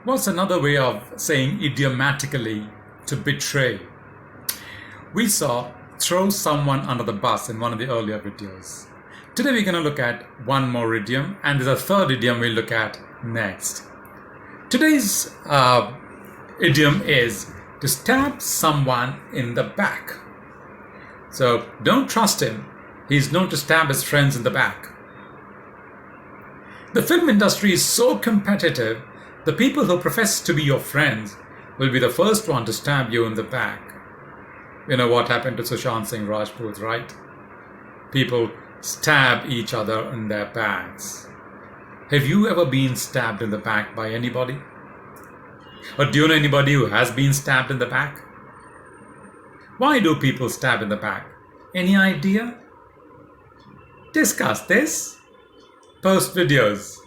What's another way of saying idiomatically to betray? We saw throw someone under the bus in one of the earlier videos. Today we're going to look at one more idiom, and there's a third idiom we'll look at next. Today's idiom is to stab someone in the back. So don't trust him. He's known to stab his friends in the back. The film industry is so competitive, the people who profess to be your friends will be the first one to stab you in the back. You know what happened to Sushant Singh Rajput, right? People stab each other in their backs. Have you ever been stabbed in the back by anybody? Or do you know anybody who has been stabbed in the back? Why do people stab in the back? Any idea? Discuss this. Post videos.